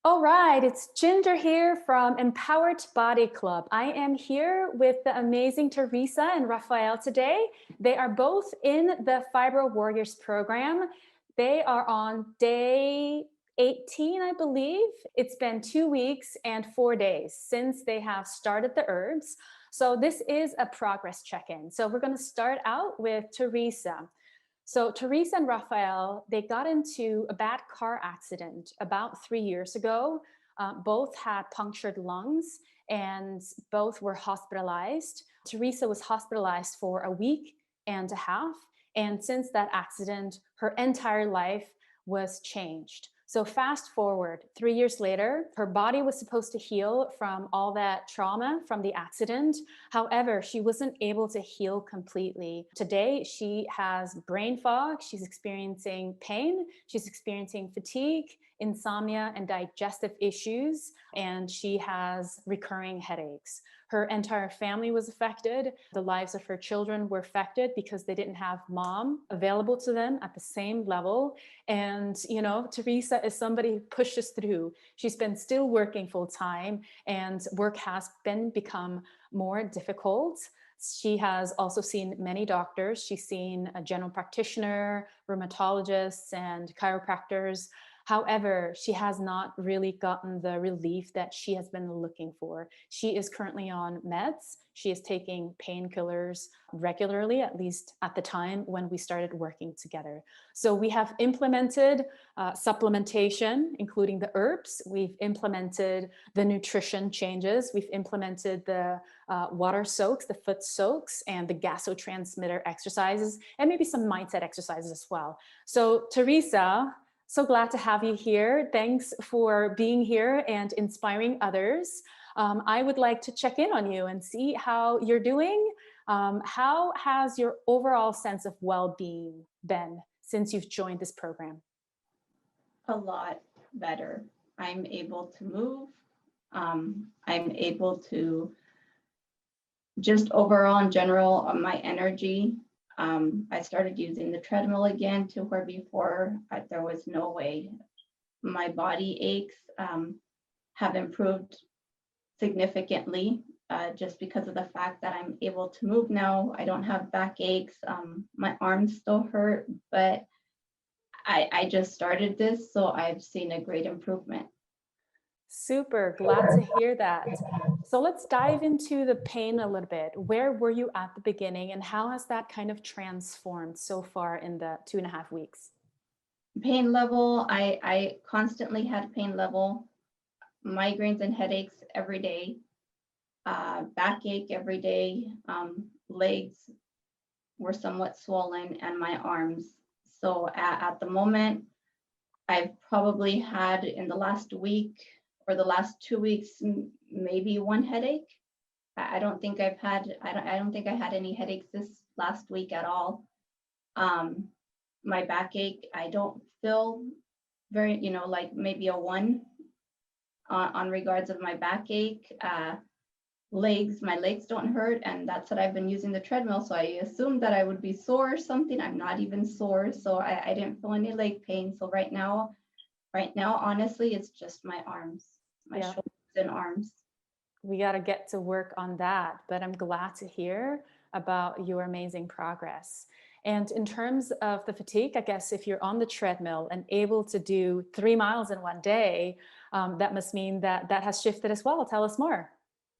All right, it's Ginger here from Empowered Body Club. I am here with the amazing Teresa and Rafael today. They are both in the Fibro Warriors program. They are on day 18, I believe. It's been 2 weeks and 4 days since they have started the herbs. So this is a progress check-in. So we're going to start out with Teresa. So Teresa and Rafael, they got into a bad car accident about 3 years ago. Both had punctured lungs and both were hospitalized. Teresa was hospitalized for a week and a half. And since that accident, her entire life was changed. So fast forward 3 years later, her body was supposed to heal from all that trauma from the accident. However, she wasn't able to heal completely. Today, she has brain fog. She's experiencing pain. She's experiencing fatigue, insomnia, and digestive issues. And she has recurring headaches. Her entire family was affected. The lives of her children were affected because they didn't have mom available to them at the same level. And, you know, Teresa is somebody who pushes through. She's been still working full time and work has become more difficult. She has also seen many doctors. She's seen a general practitioner, rheumatologists, and chiropractors. However, she has not really gotten the relief that she has been looking for. She is currently on meds. She is taking painkillers regularly, at least at the time when we started working together. So we have implemented supplementation, including the herbs. We've implemented the nutrition changes. We've implemented the water soaks, the foot soaks, and the gasotransmitter exercises, and maybe some mindset exercises as well. So Teresa, so glad to have you here. Thanks for being here and inspiring others. I would like to check in on you and see how you're doing. How has your overall sense of well-being been since you've joined this program? A lot better. I'm able to move. I'm able to just overall in general on my energy. I started using the treadmill again to where before there was no way. My body aches have improved significantly just because of the fact that I'm able to move now. I don't have back aches. My arms still hurt, but I just started this, so I've seen a great improvement. Super glad to hear that. So let's dive into the pain a little bit. Where were you at the beginning and how has that kind of transformed so far in the 2.5 weeks? Pain level, I constantly had pain level, migraines and headaches every day, backache every day, legs were somewhat swollen, and my arms. So at the moment, I've probably had in the last week or the last 2 weeks, maybe one headache. I don't think I've had, I don't think I had any headaches this last week at all. My backache, I don't feel very, like maybe a 1 on regards of my backache. My legs don't hurt, and that's what I've been using the treadmill. So I assumed that I would be sore or something. I'm not even sore, so I didn't feel any leg pain. So right now, honestly, it's just my arms, my shoulders and arms. We got to get to work on that, but I'm glad to hear about your amazing progress. And in terms of the fatigue, I guess if you're on the treadmill and able to do 3 miles in one day, that must mean that that has shifted as well. Tell us more.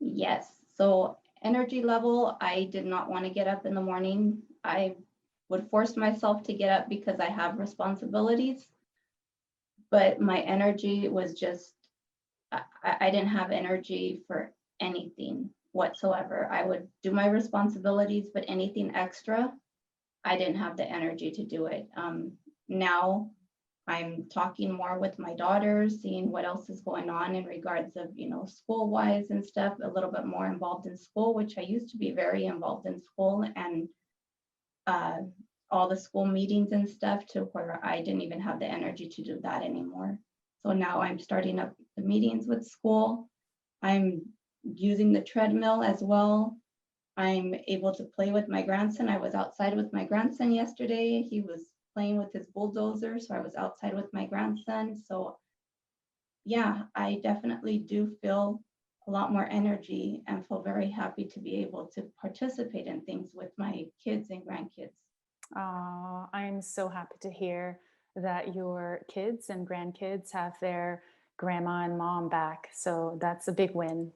Yes. So energy level, I did not want to get up in the morning. I would force myself to get up because I have responsibilities. But my energy was just, I didn't have energy for anything whatsoever. I would do my responsibilities, but anything extra, I didn't have the energy to do it. Now I'm talking more with my daughter, seeing what else is going on in regards of, school wise and stuff, a little bit more involved in school, which I used to be very involved in school and all the school meetings and stuff, to where I didn't even have the energy to do that anymore. So now I'm starting up the meetings with school. I'm using the treadmill as well. I'm able to play with my grandson. I was outside with my grandson yesterday. He was playing with his bulldozer, so I was outside with my grandson. So yeah, I definitely do feel a lot more energy and feel very happy to be able to participate in things with my kids and grandkids. Oh, I'm so happy to hear that your kids and grandkids have their grandma and mom back. So that's a big win.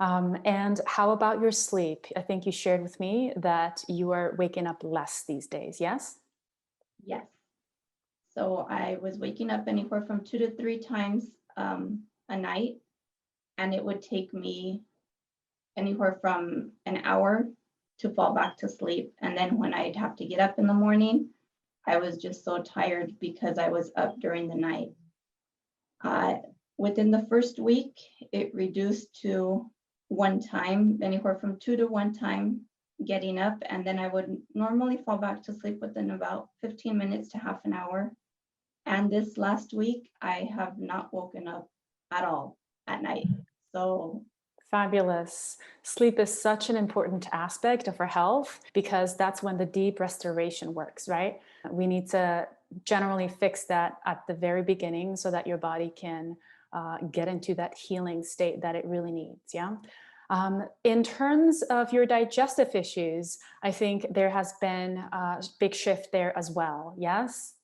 And how about your sleep? I think you shared with me that you are waking up less these days. Yes? Yes. So I was waking up anywhere from 2 to 3 times a night, and it would take me anywhere from an hour to fall back to sleep. And then when I'd have to get up in the morning, I was just so tired because I was up during the night. Uh, Within the first week, it reduced to 1 time, anywhere from 2 to 1 time getting up. And then I would normally fall back to sleep within about 15 minutes to half an hour. And this last week, I have not woken up at all at night. So, Fabulous. Sleep is such an important aspect of our health because that's when the deep restoration works, right? We need to generally fix that at the very beginning so that your body can get into that healing state that it really needs. Yeah. In terms of your digestive issues, I think there has been a big shift there as well. Yes.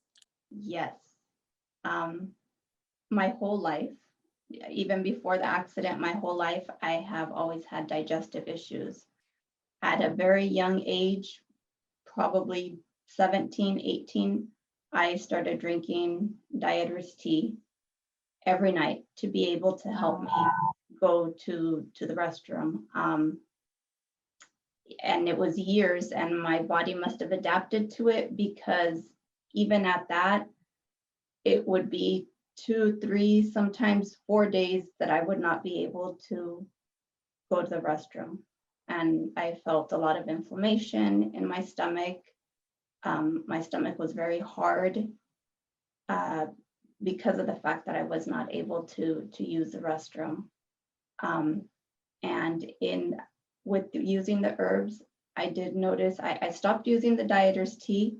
yes, um, my whole life, even before the accident, my whole life, I have always had digestive issues. At a very young age, probably 17, 18, I started drinking dieters tea every night to be able to help me go to the restroom. And it was years, and my body must have adapted to it because even at that, it would be 2, 3, sometimes 4 days that I would not be able to go to the restroom. And I felt a lot of inflammation in my stomach. My stomach was very hard uh, because of the fact that I was not able to use the restroom. Um, and in with using the herbs, I did notice I stopped using the dieter's tea,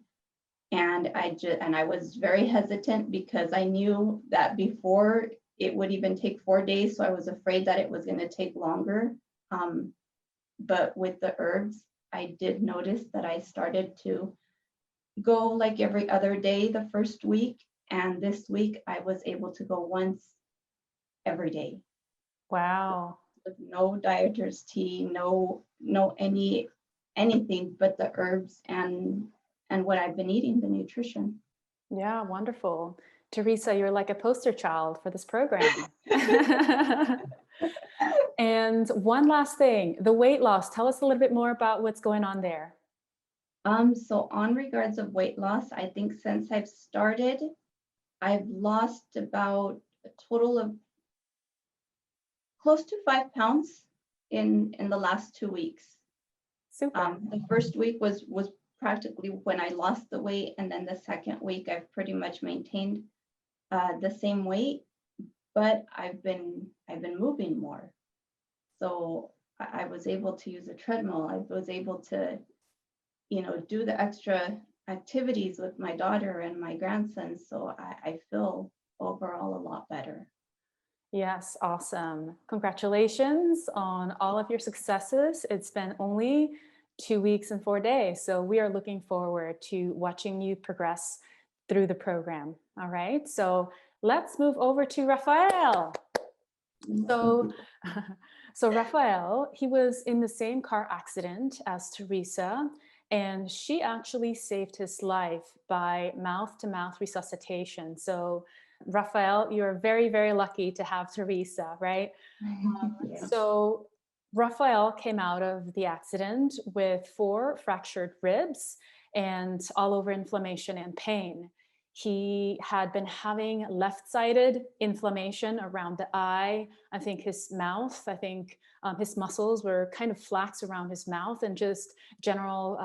and I was very hesitant because I knew that before it would even take 4 days, so I was afraid that it was going to take longer. Um, but with the herbs, I did notice that I started to go like every other day the first week, and this week I was able to go once every day Wow. with no dieter's tea, no anything but the herbs and what I've been eating, the nutrition. Yeah, wonderful. Teresa, you're like a poster child for this program. And one last thing, the weight loss. Tell us a little bit more about what's going on there. So on regards of weight loss, I think since I've started, I've lost about a total of close to 5 pounds in the last 2 weeks. Super. The first week was practically when I lost the weight, and then the second week I've pretty much maintained the same weight, but I've been moving more. So I was able to use a treadmill. I was able to, do the extra activities with my daughter and my grandson. So I feel overall a lot better. Yes, awesome. Congratulations on all of your successes. It's been only 2 weeks and 4 days. So we are looking forward to watching you progress through the program. All right. So let's move over to Raphael. So, so Raphael, he was in the same car accident as Teresa, and she actually saved his life by mouth-to-mouth resuscitation. So, Raphael, you're very, very lucky to have Teresa, right? Yeah. So, Raphael came out of the accident with 4 fractured ribs and all over inflammation and pain. He had been having left-sided inflammation around the eye. I think his mouth, his muscles were kind of flax around his mouth and just general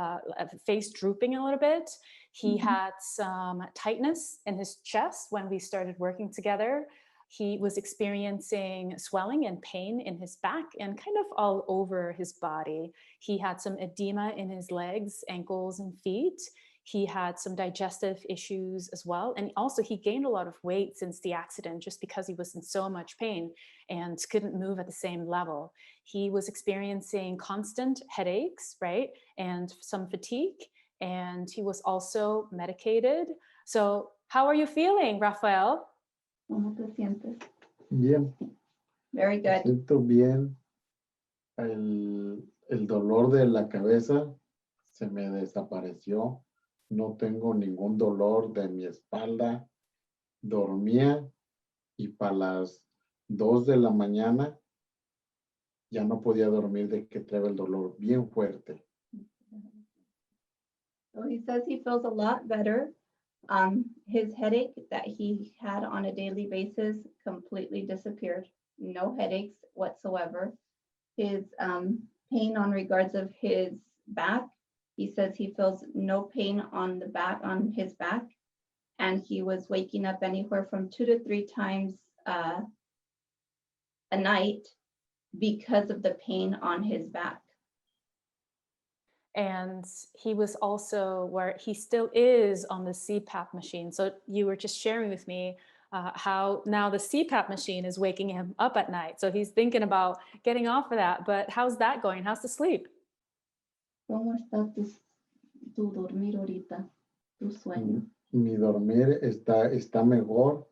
face drooping a little bit. He Mhm. had some tightness in his chest when we started working together. He was experiencing swelling and pain in his back and kind of all over his body. He had some edema in his legs, ankles, and feet. He had some digestive issues as well. And also, he gained a lot of weight since the accident just because he was in so much pain and couldn't move at the same level. He was experiencing constant headaches, right? And some fatigue. And he was also medicated. So, how are you feeling, Raphael? ¿Cómo te sientes? Bien, Very me good. siento bien. El dolor de la cabeza se me desapareció. No tengo ningún dolor de mi espalda. Dormía y para las 2 de la mañana ya no podía dormir de que traía el dolor bien fuerte. So he says he feels a lot better. His headache that he had on a daily basis completely disappeared. No headaches whatsoever. His pain on regards of his back, he says he feels no pain on his back, and he was waking up anywhere from 2 to 3 times a night because of the pain on his back. And he was also where he still is on the CPAP machine. So you were just sharing with me how now the CPAP machine is waking him up at night. So he's thinking about getting off of that. But how's that going? How's the sleep? ¿Cómo está tu dormir ahorita? Tu sueño. Mi dormir está mejor.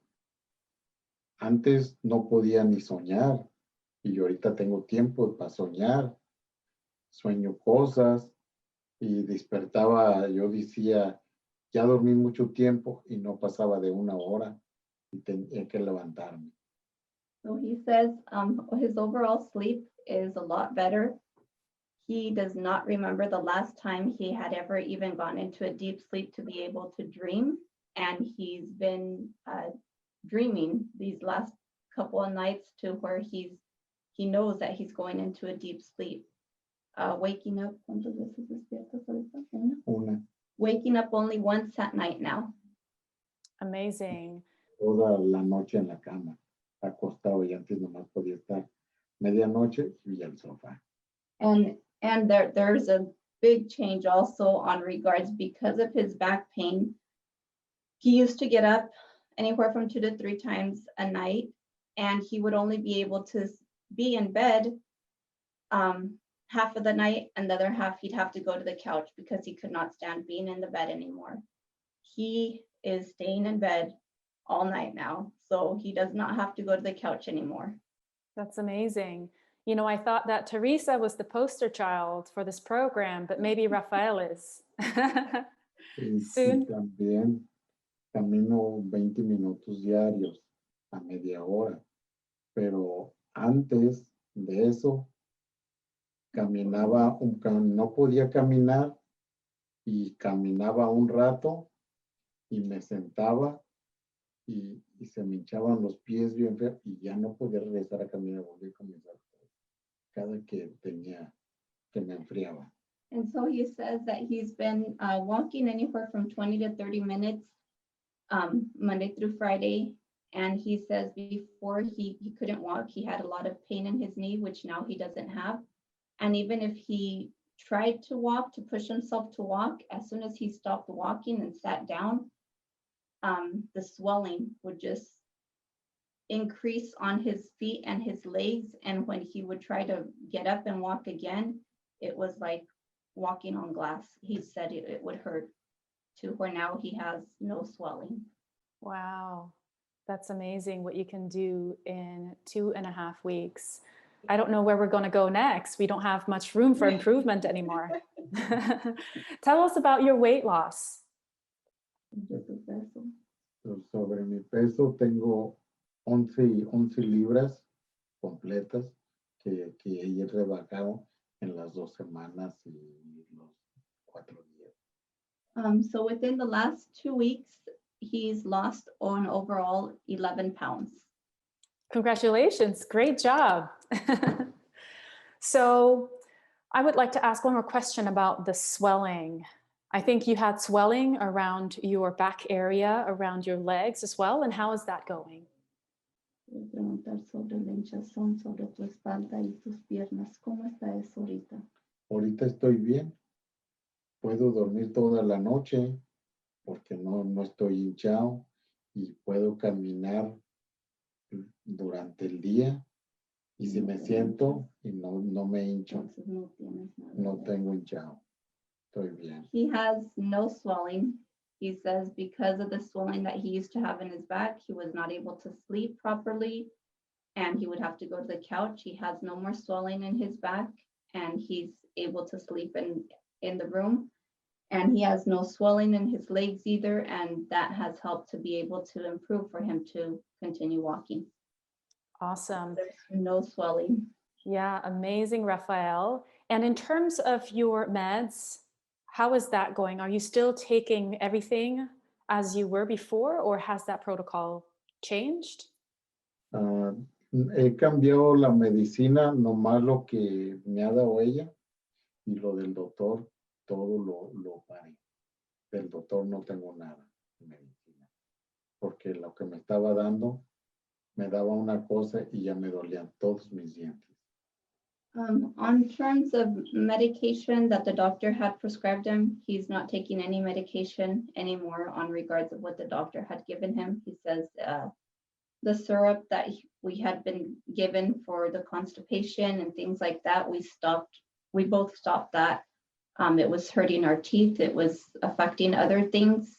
Antes no podía ni soñar y ahorita tengo tiempo para soñar. Sueño cosas y despertaba, yo decía, ya dormí mucho tiempo y no pasaba de 1 hora y tenía que levantarme. So he says his overall sleep is a lot better. He does not remember the last time he had ever even gone into a deep sleep to be able to dream. And he's been dreaming these last couple of nights to where he knows that he's going into a deep sleep. Waking up, ¿cuántas veces despiertas ahorita? Una, Waking up only once at night now. Amazing. toda la noche en la cama, acostado y antes nomás podía estar medianoche y al sofá. And there's a big change also on regards because of his back pain. He used to get up anywhere from 2 to 3 times a night, and he would only be able to be in bed half of the night, and the other half he'd have to go to the couch because he could not stand being in the bed anymore. He is staying in bed all night now, so he does not have to go to the couch anymore. That's amazing. You know, I thought that Teresa was the poster child for this program, but maybe Raphael is. Y Soon. también camino 20 minutos diarios a media hora, pero antes de eso caminaba, no podía caminar y caminaba un rato y me sentaba y se me hinchaban los pies bien feo y ya no podía regresar a caminar, volví a comenzar cada que me enfriaba. And so he says that he's been walking anywhere from 20 to 30 minutes Monday through Friday. And he says before he couldn't walk, he had a lot of pain in his knee, which now he doesn't have. And even if he tried to walk, to push himself to walk, as soon as he stopped walking and sat down, the swelling would just increase on his feet and his legs. And when he would try to get up and walk again, it was like walking on glass. He said it would hurt, to where now he has no swelling. Wow, that's amazing what you can do in 2.5 weeks. I don't know where we're going to go next. We don't have much room for improvement anymore. Tell us about your weight loss. Sobre mi peso tengo 11 libras completas que he rebajado en las 2 semanas y los 4 días. So within the last 2 weeks, he's lost on overall 11 pounds. Congratulations, great job. So I would like to ask one more question about the swelling. I think you had swelling around your back area, around your legs as well. And how is that going? Voy a preguntar sobre la hinchazón, sobre tu espalda y tus piernas. ¿Cómo está eso ahorita? Ahorita estoy bien. puedo dormir toda la noche porque no estoy hinchado y puedo caminar durante el día. Y si me siento y no me hincho, Entonces no tienes nada no de- tengo hinchado. Estoy bien. He has no swelling. He says because of the swelling that he used to have in his back, he was not able to sleep properly and he would have to go to the couch. He has no more swelling in his back and he's able to sleep in the room. And he has no swelling in his legs either, and that has helped to be able to improve for him to continue walking. Awesome. There's no swelling. Yeah, amazing, Raphael. And in terms of your meds, how is that going? Are you still taking everything as you were before, or has that protocol changed? Ah, he cambiado la medicina, nomás lo que me ha dado ella y lo del doctor, todo lo paré. Del doctor no tengo nada de medicina, porque lo que me estaba dando, me daba una cosa y ya me dolían todos mis dientes. On terms of medication that the doctor had prescribed him, he's not taking any medication anymore on regards of what the doctor had given him. He says the syrup that we had been given for the constipation and things like that, we both stopped that. It was hurting our teeth. It was affecting other things.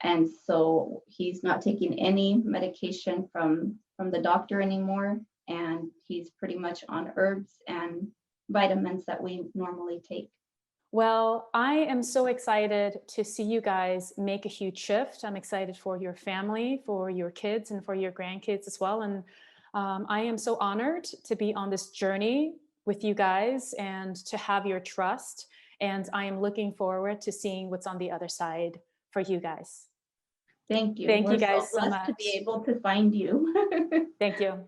And so he's not taking any medication from the doctor anymore. And he's pretty much on herbs and vitamins that we normally take. Well, I am so excited to see you guys make a huge shift. I'm excited for your family, for your kids, and for your grandkids as well. And I am so honored to be on this journey with you guys and to have your trust. And I am looking forward to seeing what's on the other side for you guys. Thank you. Thank you We're guys so blessed to much. be able to find you. Thank you.